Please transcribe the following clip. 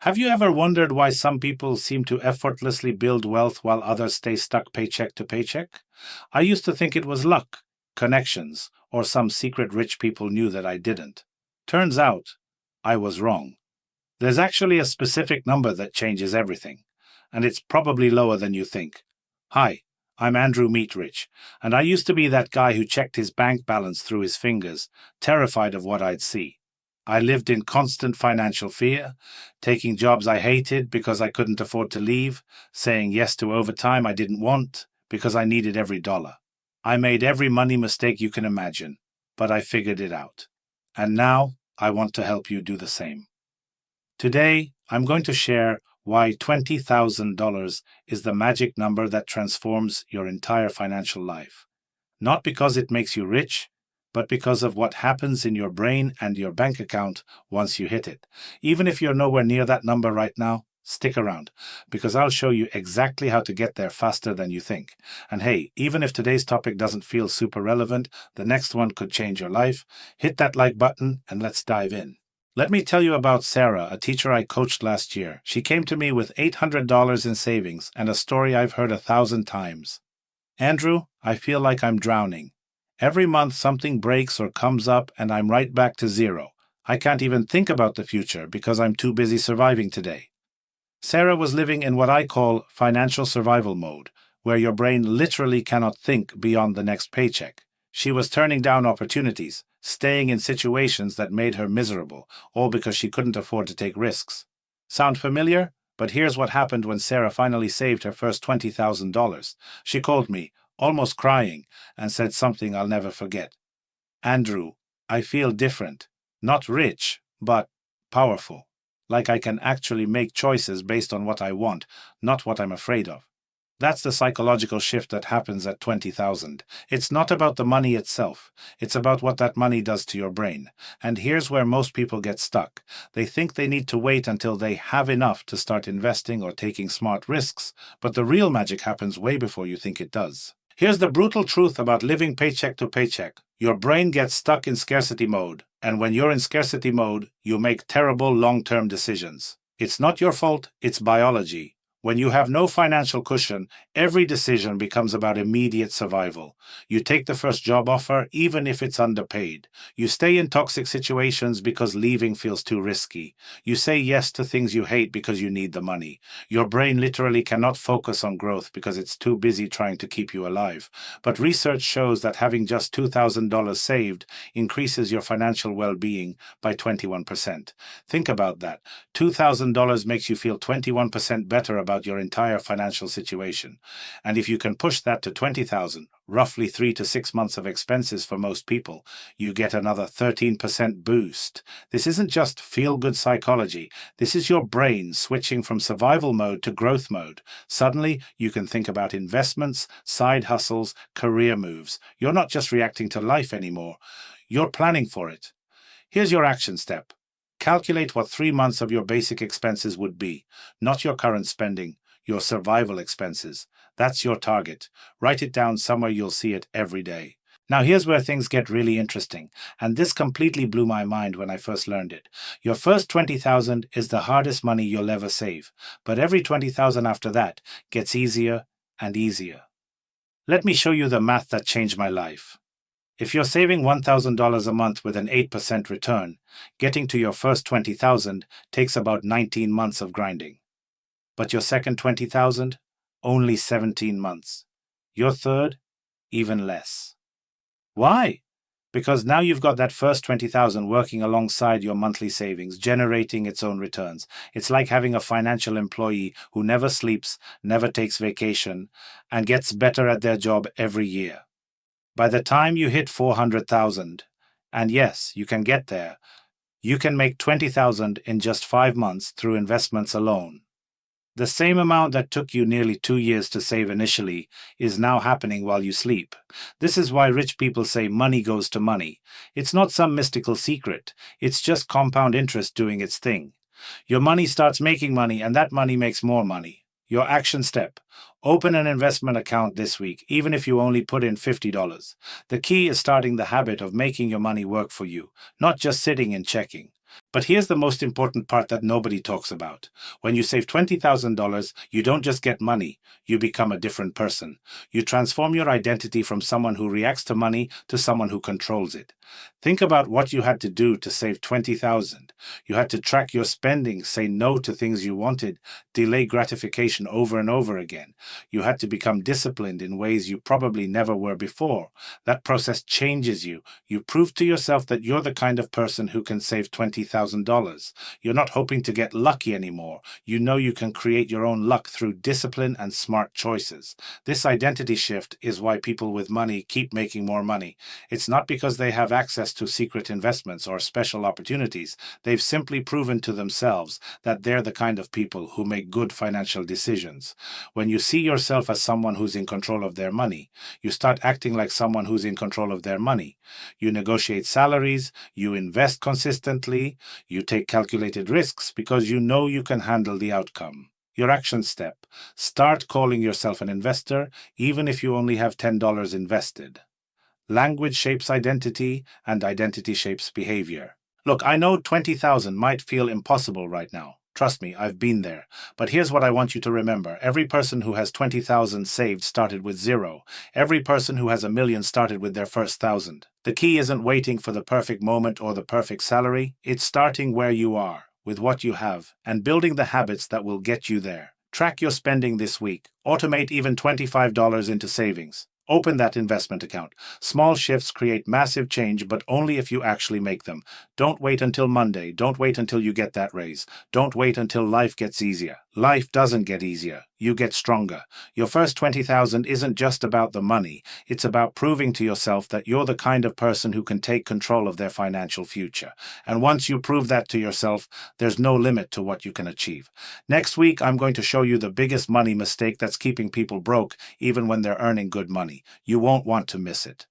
Have you ever wondered why some people seem to effortlessly build wealth while others stay stuck paycheck to paycheck? I used to think it was luck, connections, or some secret rich people knew that I didn't. Turns out, I was wrong. There's actually a specific number that changes everything, and it's probably lower than you think. Hi, I'm Andrew Meatrich, and I used to be that guy who checked his bank balance through his fingers, terrified of what I'd see. I lived in constant financial fear, taking jobs I hated because I couldn't afford to leave, saying yes to overtime I didn't want because I needed every dollar. I made every money mistake you can imagine, but I figured it out. And now I want to help you do the same. Today, I'm going to share why $20,000 is the magic number that transforms your entire financial life. Not because it makes you rich, but because of what happens in your brain and your bank account once you hit it. Even if you're nowhere near that number right now, stick around, because I'll show you exactly how to get there faster than you think. And hey, even if today's topic doesn't feel super relevant, the next one could change your life. Hit that like button and let's dive in. Let me tell you about Sarah, a teacher I coached last year. She came to me with $800 in savings and a story I've heard 1,000 times. Andrew, I feel like I'm drowning. Every month something breaks or comes up and I'm right back to zero. I can't even think about the future because I'm too busy surviving today. Sarah was living in what I call financial survival mode, where your brain literally cannot think beyond the next paycheck. She was turning down opportunities, staying in situations that made her miserable, all because she couldn't afford to take risks. Sound familiar? But here's what happened when Sarah finally saved her first $20,000. She called me, almost crying, and said something I'll never forget. Andrew, I feel different. Not rich, but powerful. Like I can actually make choices based on what I want, not what I'm afraid of. That's the psychological shift that happens at 20,000. It's not about the money itself. It's about what that money does to your brain. And here's where most people get stuck. They think they need to wait until they have enough to start investing or taking smart risks, but the real magic happens way before you think it does. Here's the brutal truth about living paycheck to paycheck. Your brain gets stuck in scarcity mode, and when you're in scarcity mode, you make terrible long-term decisions. It's not your fault, it's biology. When you have no financial cushion, every decision becomes about immediate survival. You take the first job offer, even if it's underpaid. You stay in toxic situations because leaving feels too risky. You say yes to things you hate because you need the money. Your brain literally cannot focus on growth because it's too busy trying to keep you alive. But research shows that having just $2,000 saved increases your financial well-being by 21%. Think about that. $2,000 makes you feel 21% better about your entire financial situation. And if you can push that to 20,000, roughly 3 to 6 months of expenses for most people, you get another 13% boost. This isn't just feel-good psychology. This is your brain switching from survival mode to growth mode. Suddenly, you can think about investments, side hustles, career moves. You're not just reacting to life anymore. You're planning for it. Here's your action step. Calculate what 3 months of your basic expenses would be, not your current spending, your survival expenses. That's your target. Write it down somewhere you'll see it every day. Now here's where things get really interesting, and this completely blew my mind when I first learned it. Your first 20,000 is the hardest money you'll ever save, but every 20,000 after that gets easier and easier. Let me show you the math that changed my life. If you're saving $1,000 a month with an 8% return, getting to your first 20,000 takes about 19 months of grinding. But your second 20,000? Only 17 months. Your third? Even less. Why? Because now you've got that first 20,000 working alongside your monthly savings, generating its own returns. It's like having a financial employee who never sleeps, never takes vacation, and gets better at their job every year. By the time you hit 400,000, and yes, you can get there, you can make 20,000 in just 5 months through investments alone. The same amount that took you nearly 2 years to save initially is now happening while you sleep. This is why rich people say money goes to money. It's not some mystical secret. It's just compound interest doing its thing. Your money starts making money, and that money makes more money. Your action step. Open an investment account this week, even if you only put in $50. The key is starting the habit of making your money work for you, not just sitting and checking. But here's the most important part that nobody talks about. When you save $20,000, you don't just get money, you become a different person. You transform your identity from someone who reacts to money to someone who controls it. Think about what you had to do to save $20,000. You had to track your spending, say no to things you wanted, delay gratification over and over again. You had to become disciplined in ways you probably never were before. That process changes you. You prove to yourself that you're the kind of person who can save $20,000. You're not hoping to get lucky anymore. You know you can create your own luck through discipline and smart choices. This identity shift is why people with money keep making more money. It's not because they have access to secret investments or special opportunities. They've simply proven to themselves that they're the kind of people who make good financial decisions. When you see yourself as someone who's in control of their money, you start acting like someone who's in control of their money. You negotiate salaries, you invest consistently, you take calculated risks because you know you can handle the outcome. Your action step: start calling yourself an investor, even if you only have $10 invested. Language shapes identity, and identity shapes behavior. Look, I know 20,000 might feel impossible right now. Trust me, I've been there. But here's what I want you to remember. Every person who has 20,000 saved started with zero. Every person who has a million started with their first 1,000. The key isn't waiting for the perfect moment or the perfect salary. It's starting where you are, with what you have, and building the habits that will get you there. Track your spending this week. Automate even $25 into savings. Open that investment account. Small shifts create massive change, but only if you actually make them. Don't wait until Monday. Don't wait until you get that raise. Don't wait until life gets easier. Life doesn't get easier. You get stronger. Your first 20,000 isn't just about the money. It's about proving to yourself that you're the kind of person who can take control of their financial future. And once you prove that to yourself, there's no limit to what you can achieve. Next week, I'm going to show you the biggest money mistake that's keeping people broke even when they're earning good money. You won't want to miss it.